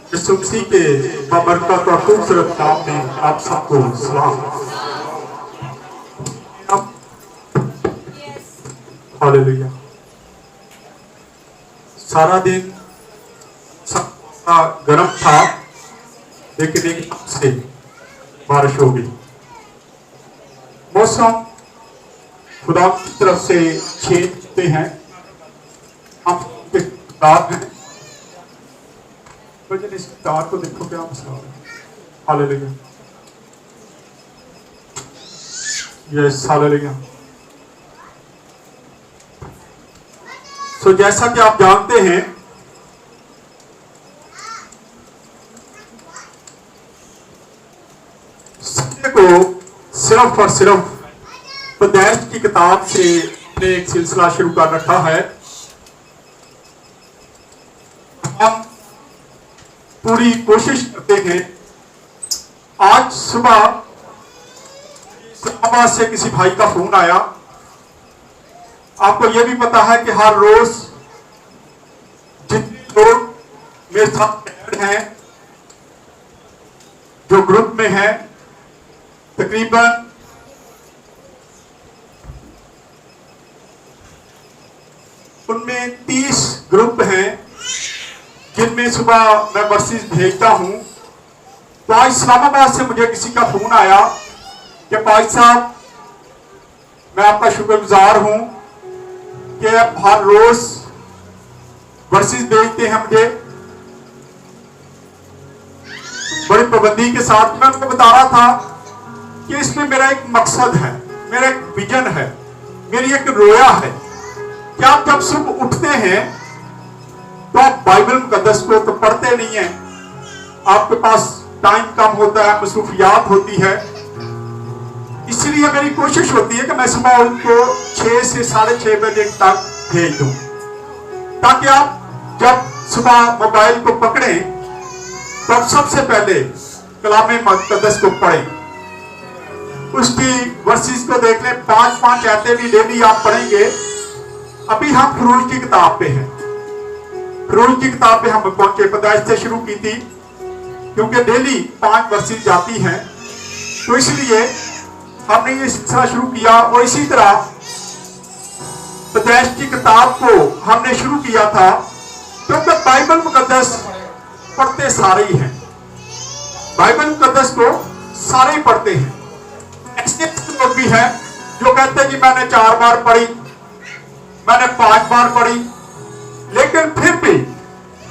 यीशु मसीह के बरकत और खूबसूरत नाम में आप सबको सलाम। हालेलुया। सारा दिन सबका गर्म था, लेकिन एक से बारिश हो गई। मौसम खुदा की तरफ से चेंज होते हैं, हम तार हैं। इस तार को देखो क्या मसला है। Hallelujah, yes hallelujah. तो जैसा कि आप जानते हैं, सत्य को सिर्फ और सिर्फ उपदेश की किताब से ने एक सिलसिला शुरू कर रखा है। हम पूरी कोशिश करते हैं। आज सुबह इस्लामाबाद से किसी भाई का फोन आया। आपको यह भी पता है कि हर रोज जितने लोग मेरे साथ ऐड हैं, जो ग्रुप में हैं, तकरीबन उनमें 30 ग्रुप हैं, जिनमें सुबह मैं वर्सेस भेजता हूं। तो आज इस्लामाबाद से मुझे किसी का फोन आया कि भाई साहब, मैं आपका शुक्रगुजार हूं कि आप हर रोज वर्सेस भेजते हैं मुझे बड़ी पाबंदी के साथ। मैं उनको बता रहा था कि इसमें मेरा एक मकसद है, मेरा एक विजन है, मेरी एक रोया है कि आप जब सुबह उठते हैं तो आप बाइबल मुकद्दस को तो पढ़ते नहीं हैं, आपके पास टाइम कम होता है, मसरूफियात होती है। इसलिए मेरी कोशिश होती है कि मैं सुबह उनको 6 से 6:30 बजे तक भेज दूं, ताकि आप जब सुबह मोबाइल को पकड़ें तब सबसे पहले कलामे मुकद्दस को पढ़ें, उसकी वर्सेस को देख लें। 5-5 आयतें भी डेली आप पढ़ेंगे। अभी हम फरूज की किताब पे हैं। फरूज की किताब पे हम पहुंचे, पैदाइश से शुरू की थी, क्योंकि डेली 5 वर्सेस जाती हैं, तो इसलिए हमने ये सिलसिला शुरू किया। और इसी तरह पैदाइश की किताब को हमने शुरू किया था, क्योंकि बाइबल मुकद्दस पढ़ते सारे ही हैं, बाइबल मुकद्दस को सारे ही पढ़ते हैं। ऐसे लोग भी हैं जो कहते हैं कि मैंने 4 बार पढ़ी, मैंने 5 बार पढ़ी, लेकिन फिर भी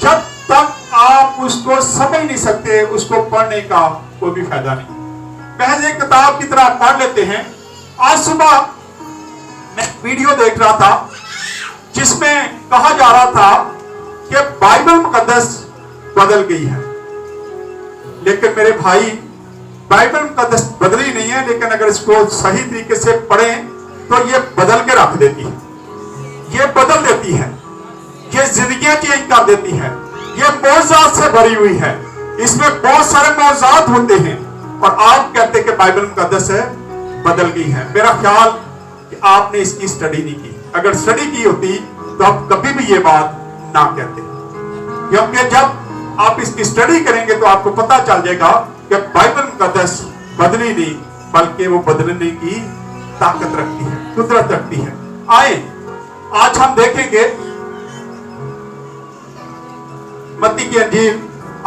जब तक आप उसको समझ नहीं सकते, उसको पढ़ने का कोई भी फायदा नहीं। महज एक किताब की तरह पढ़ लेते हैं। आज सुबह मैं वीडियो देख रहा था जिसमें कहा जा रहा था कि बाइबल मुकद्दस बदल गई है, लेकिन मेरे भाई, बाइबल मुकद्दस बदली नहीं है, लेकिन अगर इसको सही तरीके से पढ़ें तो ये बदल के रख देती है, ये बदल देती है, ये जिंदगियां चेंज कर देती है, ये मौजूदात से भरी हुई है, इसमें बहुत सारे मौजूदात होते हैं। और आप कहते हैं कि बाइबल मुकद्दस है बदल गई है। मेरा ख्याल कि आपने इसकी स्टडी नहीं की। अगर स्टडी की होती तो आप कभी भी ये बात ना कहते, क्योंकि जब आप इसकी स्टडी करेंगे तो आपको पता चल जाएगा कि बाइबल मुकद्दस बदली नहीं, बल्कि वो बदलने की ताकत रखती है, कुदरत रखती है। आए आज हम देखेंगे मत्ती की अंजील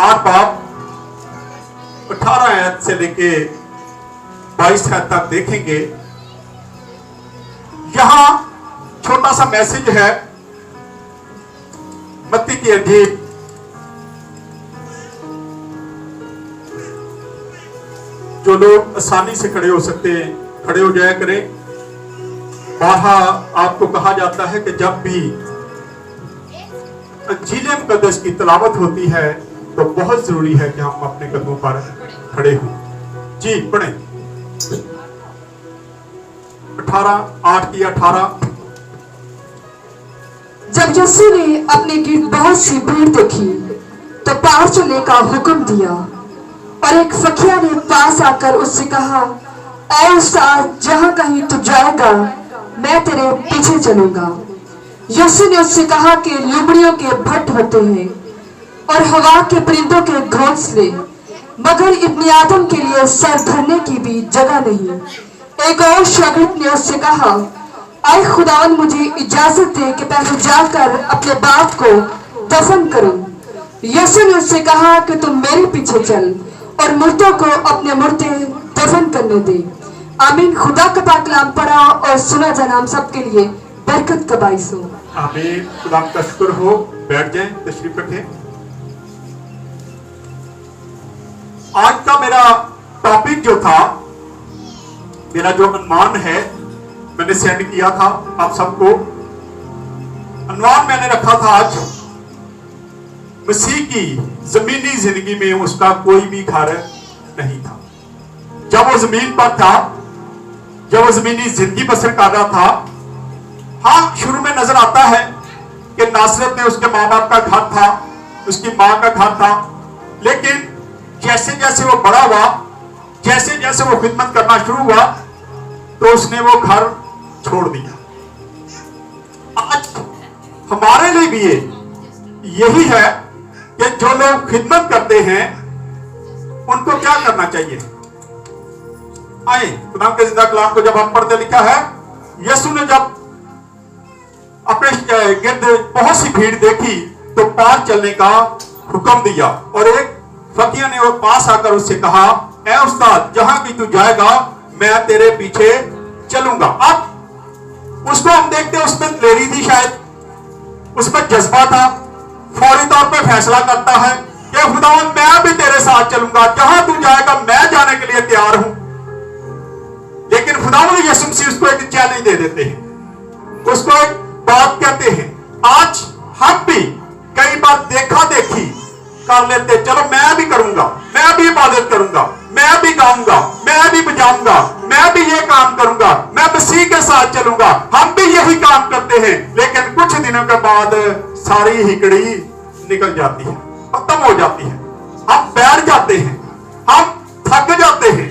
8 बाब 18 आयत से लेके 22 आयत तक देखेंगे। यहां छोटा सा मैसेज है मत्ती की अंजील जो लोग आसानी से खड़े हो सकते हैं खड़े हो जाया करें। बाहर आपको कहा जाता है कि जब भी अंजील मुकद्दस की तिलावत होती है तो बहुत जरूरी है कि हम अपने कदमों पर खड़े हों। जी पढ़ें 8 की 18। जब यीशु ने अपने गिर्द बहुत सी भीड़ देखी तो पार चलने का हुक्म दिया, और एक फकीर ने पास आकर उससे कहा, ऐ उस्ताद, जहां कहीं तू जाएगा मैं तेरे पीछे चलूंगा। यीशु ने उससे कहा कि लुमड़ियों के भट्ट होते हैं और हवा के परिंदों के घोंसले, मगर इब्ने आदम के लिए सर धरने की भी जगह नहीं। एक और शागिर्द ने उससे कहा, आए खुदावन, मुझे इजाजत दे कि पहले जाकर अपने बाप को दफन करूं। यीशु ने उससे कहा कि तुम मेरे पीछे चल और मुर्दों को अपने मुर्दे दफन करने दे। आमीन। खुदा का पाक कलाम पढ़ा और सुना जाना हम सबके लिए बरकत का बाइस हो। आमीन। खुदा का शुक्र हो। बैठ जाएं, तशरीफ रखें। आज का मेरा टॉपिक जो था, मेरा जो अनुमान है, मैंने सेंड किया था आप सबको। अनुमान मैंने रखा था आज, मसीह की जमीनी जिंदगी में उसका कोई भी घर नहीं था। जब वो जमीन पर था, जब वो जमीनी जिंदगी बसर कर रहा था, हाँ, शुरू में नजर आता है कि नासरत में उसके माँ बाप का घर था, उसकी माँ का घर था, लेकिन जैसे जैसे वो बड़ा हुआ, जैसे जैसे वो खिदमत करना शुरू हुआ, तो उसने वो घर छोड़ दिया। आज हमारे लिए भी यही है कि जो लोग खिदमत करते हैं उनको क्या करना चाहिए। आए, खुदा के जिंदा कलाम को जब हम पढ़ते, लिखा है, यीशु ने जब अपने गिर्द बहुत सी भीड़ देखी तो पार चलने का हुक्म दिया, और एक फकीर ने वो पास आकर उससे कहा, ऐ उस्ताद, जहां की तू जाएगा मैं तेरे पीछे चलूंगा। अब उसको हम देखते हैं, उसमें दिलेरी थी, शायद उसमें जज्बा था, फौरी तौर पे फैसला करता है कि खुदावन मैं भी तेरे साथ चलूंगा, जहां तू जाएगा मैं जाने के लिए तैयार हूं। लेकिन खुदावन यीशु मसीह उसको एक चैलेंज दे देते हैं, उसको एक बात कहते हैं। आज हम भी कई बार देखा देखी कर लेते, चलो मैं भी करूंगा, मैं भी इबादत करूंगा, मैं भी गाऊंगा, मैं भी बजाऊंगा, मैं भी ये काम करूंगा, मैं मसीह के साथ चलूंगा। हम भी यही काम करते हैं, लेकिन कुछ दिनों के बाद सारी हिकड़ी निकल जाती है, खत्म हो जाती है, हम बैठ जाते हैं, हम थक जाते हैं,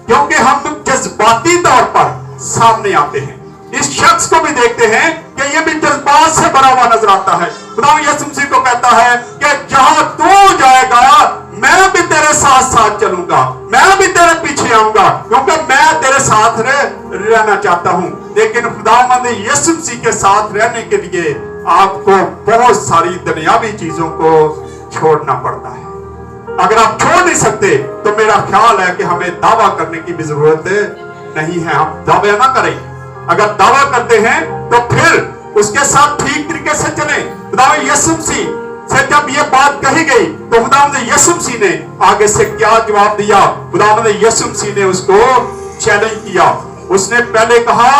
क्योंकि हम जज्बाती तौर पर सामने आते हैं। इस शख्स को भी देखते हैं कि ये भी जज्बात से भरा हुआ नजर आता है। खुदा यीशु मसीह को कहता है कि जहां तू जाएगा मैं भी तेरे साथ साथ चलूंगा, मैं भी तेरे पीछे आऊंगा, क्योंकि मैं तेरे साथ रहना चाहता हूं। लेकिन खुदावंद यीशु मसीह के साथ रहने के लिए आपको बहुत सारी दुनियावी चीजों को छोड़ना पड़ता है। अगर आप छोड़ नहीं सकते तो मेरा ख्याल है कि हमें दावा करने की भी जरूरत नहीं है। हम दावे ना करें, अगर दावा करते हैं तो फिर उसके साथ ठीक तरीके से चलें। खुदावंद यीशु मसीह से जब ये बात कही गई तो खुदावंद यीशु मसीह ने आगे से क्या जवाब दिया। खुदावंद यीशु मसीह ने उसको चैलेंज किया। उसने पहले कहा,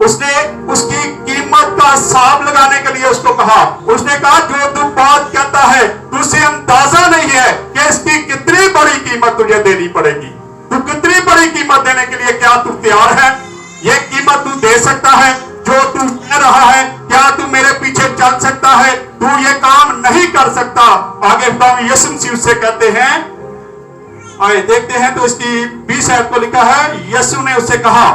उसने उसकी कीमत का हिसाब लगाने के लिए उसको कहा, उसने कहा जो तू बात कहता है तुझे अंदाजा नहीं है कि इसकी कितनी बड़ी कीमत तुझे देनी पड़ेगी। तू कितनी बड़ी कीमत देने के लिए क्या तू तैयार है? ये कीमत तू दे सकता है जो तू कह रहा है? क्या तू मेरे पीछे चल सकता है? तू ये काम नहीं कर सकता। आगे यीशु मसीह उससे कहते हैं, आए देखते हैं तो इसकी 20 आयत को लिखा है, यीशु ने उससे कहा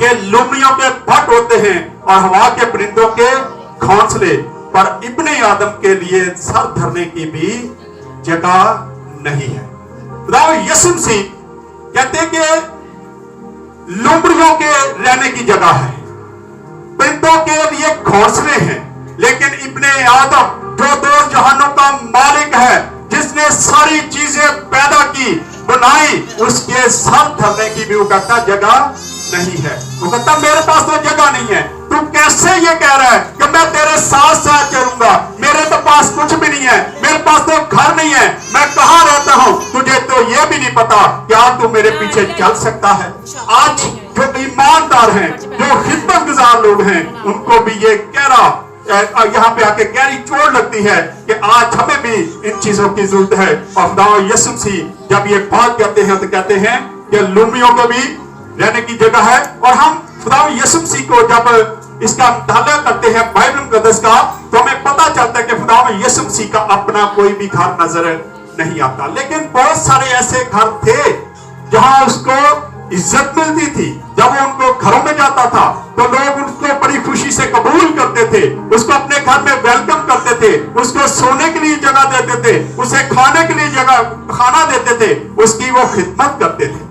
कि लुमड़ियों के भट्ट होते हैं और हवा के परिंदों के घोंसले, पर इब्ने आदम के लिए सर धरने की भी जगह नहीं है। खुदा यीशु मसीह कहते हैं कि लुमड़ियों के रहने की जगह है, परिंदों के लिए घोंसले हैं, लेकिन इब्ने आदम जो दो जहानों का मालिक है, जिसने सारी चीजें पैदा की बनाई, उसके सर धरने की भी वो कहता जगह नहीं है। वो कहता मेरे पास तो जगह नहीं है। तू कैसे ये कह रहा है कि मैं तेरे साथ साथ चलूंगा? मेरे तो पास कुछ भी नहीं है, मेरे पास तो घर नहीं है, मैं कहाँ रहता हूँ? तुझे तो ये भी नहीं पता क्या तू मेरे पीछे चल सकता है? आज जो ईमानदार हैं, जो खिदमत गुजार लोग हैं, उनको भी ये कह रहा यहाँ पे आके गहरी चोट लगती है कि आज हमें भी इन चीजों की जरूरत है। और खुदा यीशु मसीह जब ये बात कहते हैं तो कहते हैं कि लुमड़ियों को भी रहने की जगह है। और हम खुदा यीशु मसीह को जब इसका मुताला करते हैं बाइबल मुकद्दस का, तो हमें पता चलता है कि खुदा यीशु मसीह का अपना कोई भी घर नजर नहीं आता। लेकिन बहुत सारे ऐसे घर थे जहां उसको इज्जत मिलती थी। जब वो उनको घरों में जाता था तो लोग उसको बड़ी खुशी से कबूल करते थे, उसको अपने घर में वेलकम करते थे, उसको सोने के लिए जगह देते थे, उसे खाने के लिए जगह खाना देते थे, उसकी वो खिदमत करते थे।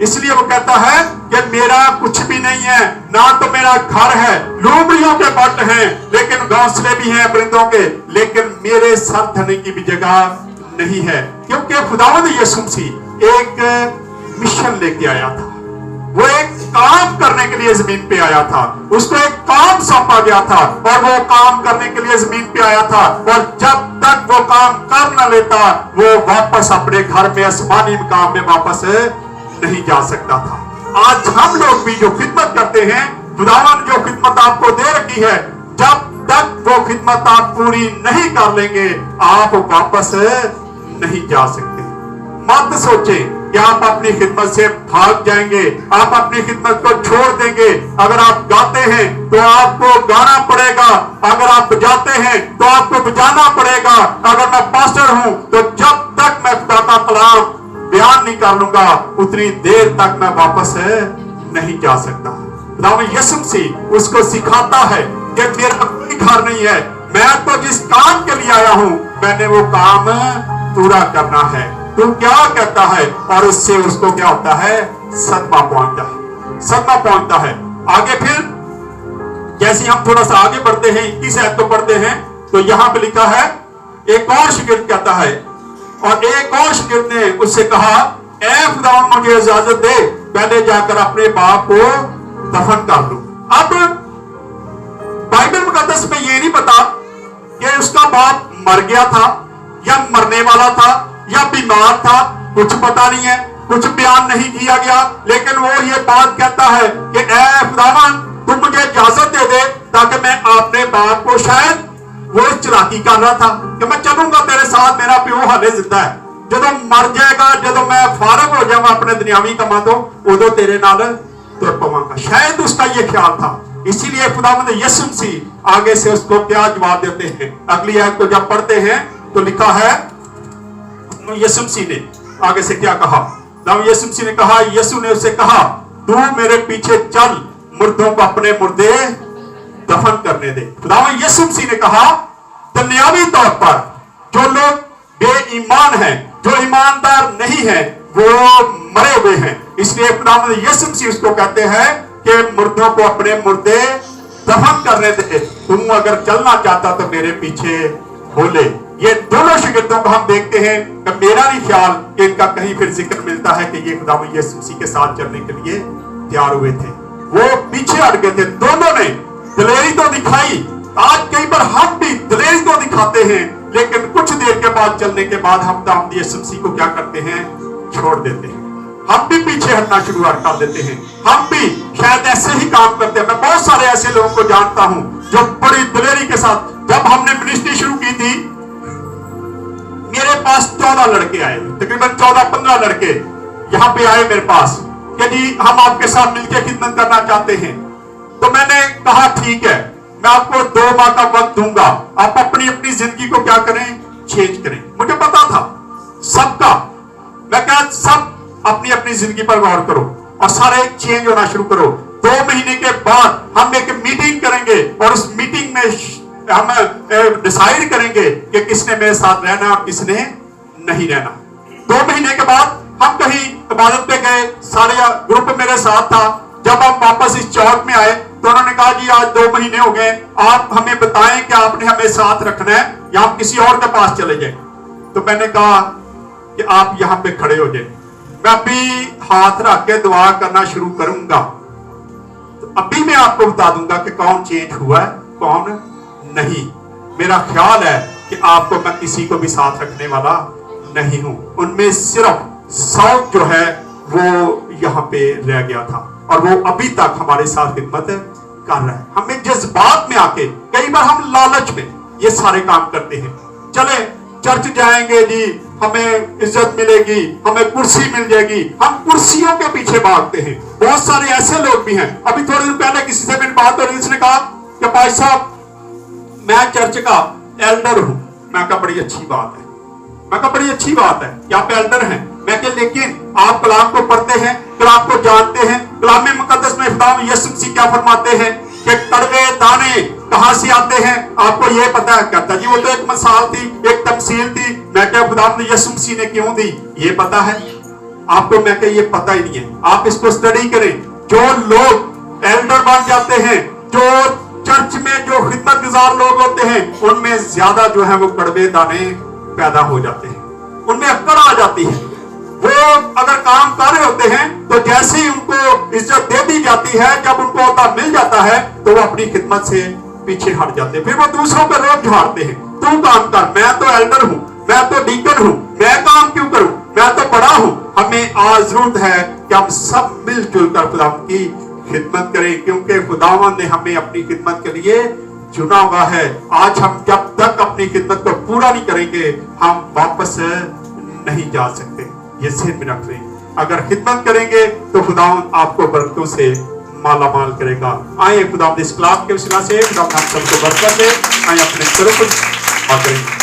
इसलिए वो कहता है कि मेरा कुछ भी नहीं है, ना तो मेरा घर है, लोमड़ियों के बट हैं, लेकिन घोंसले भी हैं परिंदों के, लेकिन मेरे सर धने की भी जगह नहीं है। क्योंकि खुदावंद यीशु मसीह एक मिशन लेके आया था, वो एक काम करने के लिए जमीन पे आया था, उसको एक काम सौंपा गया था और वो काम करने के लिए जमीन पे आया था। और जब तक वो काम कर न लेता वो वापस अपने घर में आसमानी मकाम में वापस नहीं जा सकता था। आज हम लोग भी जो खिदमत करते हैं, खुदावन जो खिदमत आपको दे रखी है, जब तक वो खिदमत आप पूरी नहीं कर लेंगे आप वापस नहीं जा सकते। मत सोचे कि आप अपनी खिदमत से भाग जाएंगे, आप अपनी खिदमत को छोड़ देंगे। अगर आप गाते हैं तो आपको गाना पड़ेगा, अगर आप बजाते हैं तो आपको बजाना पड़ेगा। अगर मैं पास्टर हूं तो जब तक मैं खुदा का कलाम बयान नहीं कर लूंगा उतनी देर तक मैं वापस नहीं जा सकता। खुदावंद यीशु मसीह उसको सिखाता है कि मेरा कोई घर नहीं है, मैं तो जिस काम के लिए आया हूं मैंने वो काम पूरा करना है। तू क्या कहता है? और उससे उसको क्या होता है? सदमा पहुंचता है, सदमा पहुंचता है। आगे फिर जैसे हम थोड़ा सा आगे बढ़ते हैं, 21 आयत को पढ़ते हैं तो यहां पे लिखा है, एक और शागिर्द कहता है, और एक और शागिर्द ने उससे कहा, ऐ खुदावंद मुझे इजाजत दे, पहले जाकर अपने बाप को दफन कर लूं। अब बाइबल मुकद्दस में ये नहीं पता कि उसका बाप मर गया था या मरने वाला था या बीमार था, कुछ पता नहीं है, कुछ बयान नहीं किया गया। लेकिन वो ये बात कहता है कि ऐ खुदावंद तुम मुझे इजाजत दे दे ताकि मैं अपने बाप को, शायद वो चालाकी कर रहा था कि मैं चलूंगा तेरे साथ, मेरा प्यो हाले जिंदा है, जदों मर जाएगा, जदों मैं फारग हो जाऊंगा अपने दुनियावी कमां तो उदों तेरे नाल तुर पवांगा। शायद उसका ये ख्याल था। इसीलिए खुदावंद यीशु मसीह आगे से उसको क्या जवाब देते हैं। अगली आयत को जब पढ़ते हैं तो लिखा है, यीशु मसीह ने आगे से क्या कहा? यीशु मसीह ने कहा, यीशु ने उससे कहा, तू मेरे पीछे चल, मुर्दों को अपने मुर्दे दफन करने दे। खुदावंद यीशु मसीह ने कहा, दुनियावी तौर पर जो लोग बेईमान हैं, जो ईमानदार नहीं हैं, वो मरे हुए हैं। इसलिए खुदावंद यीशु मसीह उसको कहते हैं कि मुर्दों को अपने मुर्दे दफन करने दे, तुम अगर चलना चाहता तो मेरे पीछे हो ले। ये दोनों शागिर्दों को हम देखते हैं कि मेरा नहीं ख्याल कि इनका कहीं फिर जिक्र मिलता है कि ये खुदावंद यीशु मसीह के साथ चलने के लिए तैयार हुए थे। वो पीछे हट गए थे। दोनों ने दिलेरी तो दिखाई। आज कई बार हम भी दिलेरी तो दिखाते हैं, लेकिन कुछ देर के बाद चलने के बाद हम खुदावंद यीशु मसीह को क्या करते हैं? छोड़ देते हैं। हम भी पीछे हटना शुरू कर देते हैं। हम भी शायद ऐसे ही काम करते हैं। मैं बहुत सारे ऐसे लोगों को जानता हूं जो बड़ी दिलेरी के साथ, जब हमने मिनिस्ट्री शुरू की थी, मेरे पास 14 लड़के आए, तकरीबन 14-15 लड़के यहां पे आए मेरे पास कि जी हम आपके साथ मिलकर खिदमत करना चाहते हैं। तो मैंने कहा ठीक है, मैं आपको 2 माह का वक्त दूंगा, आप अपनी अपनी जिंदगी को क्या करें? चेंज करें। मुझे पता था सबका, मैं कहा सब अपनी अपनी जिंदगी पर गौर करो और सारे चेंज होना शुरू करो। 2 महीने के बाद हम एक मीटिंग करेंगे और उस मीटिंग में हम डिसाइड करेंगे कि किसने मेरे साथ रहना और किसने नहीं रहना। 2 महीने के बाद हम कहीं इबादत पे गए, सारे ग्रुप मेरे साथ था। जब हम वापस इस चौक में आए तो उन्होंने कहा जी आज 2 महीने हो गए, आप हमें बताएं कि आपने हमें साथ रखना है या हम किसी और के पास चले जाए। तो मैंने कहा कि आप यहाँ पे खड़े हो जाए, मैं अभी हाथ रख के दुआ करना शुरू करूंगा, तो अभी मैं आपको बता दूंगा कि कौन चेंज हुआ है कौन नहीं। मेरा ख्याल है कि आपको मैं किसी को भी साथ रखने वाला नहीं हूं। उनमें सिर्फ 100 जो है वो यहाँ पे रह गया था और वो अभी तक हमारे साथ खिदमत कर रहा है। हमें जज्बात में आके, कई बार हम लालच में ये सारे काम करते हैं। चले चर्च जाएंगे जी, हमें इज्जत मिलेगी, हमें कुर्सी मिल जाएगी, हम कुर्सियों के पीछे भागते हैं। बहुत सारे ऐसे लोग भी हैं। अभी थोड़े दिन पहले किसी से मेरी बात हो रही, उसने कहा कि भाई साहब मैं चर्च का एल्डर हूं। मैं कहा बड़ी अच्छी बात है। मैं कहा बड़ी अच्छी बात है कि आप एल्डर हैं। मैं क्या, लेकिन आप कलाम को पढ़ते हैं, कलाम को जानते हैं, कलाम मुकद्दस में खुदावंद यीशु मसीह क्या फरमाते हैं कि कड़वे दाने कहां से आते हैं, आपको ये पता है? कहता जी वो तो एक मिसाल थी, एक तमसील थी। मैं क्या, खुदावंद यीशु मसीह ने क्यों दी, ये पता है आपको? मैं क्या, ये पता ही नहीं है। आप इसको स्टडी करें। जो लोग एल्डर बन जाते हैं, जो चर्च में जो खिदमत गुजार लोग होते हैं, उनमें ज्यादा जो है वो कड़वे दाने पैदा हो जाते हैं, उनमें अक्कड़ आ जाती है। वो अगर काम कर रहे होते हैं तो जैसे ही उनको इज्जत दे दी जाती है, जब उनको अहदा मिल जाता है तो वो अपनी खिदमत से पीछे हट जाते हैं। फिर वो दूसरों पर रोब झाड़ते हैं, तू काम कर, मैं तो एल्डर हूं, मैं तो डीकन हूं, मैं काम क्यों करूं, मैं तो बड़ा हूं। हमें आज जरूरत है कि हम सब मिलजुल कर खुदावंद की खिदमत करें, क्योंकि खुदावंद ने हमें अपनी खिदमत के लिए चुना हुआ है। आज हम जब तक अपनी खिदमत को पूरा नहीं करेंगे, हम वापस नहीं जा सकते। ये सिर में रख लें, अगर खिदमत करेंगे तो खुदावंद आपको बरकतों से माला माल करेगा। आए खुदावंद इस क्लास के वसीला से खुदावंद हम सबको बरकत दे। आए अपने सरों पर बात करें।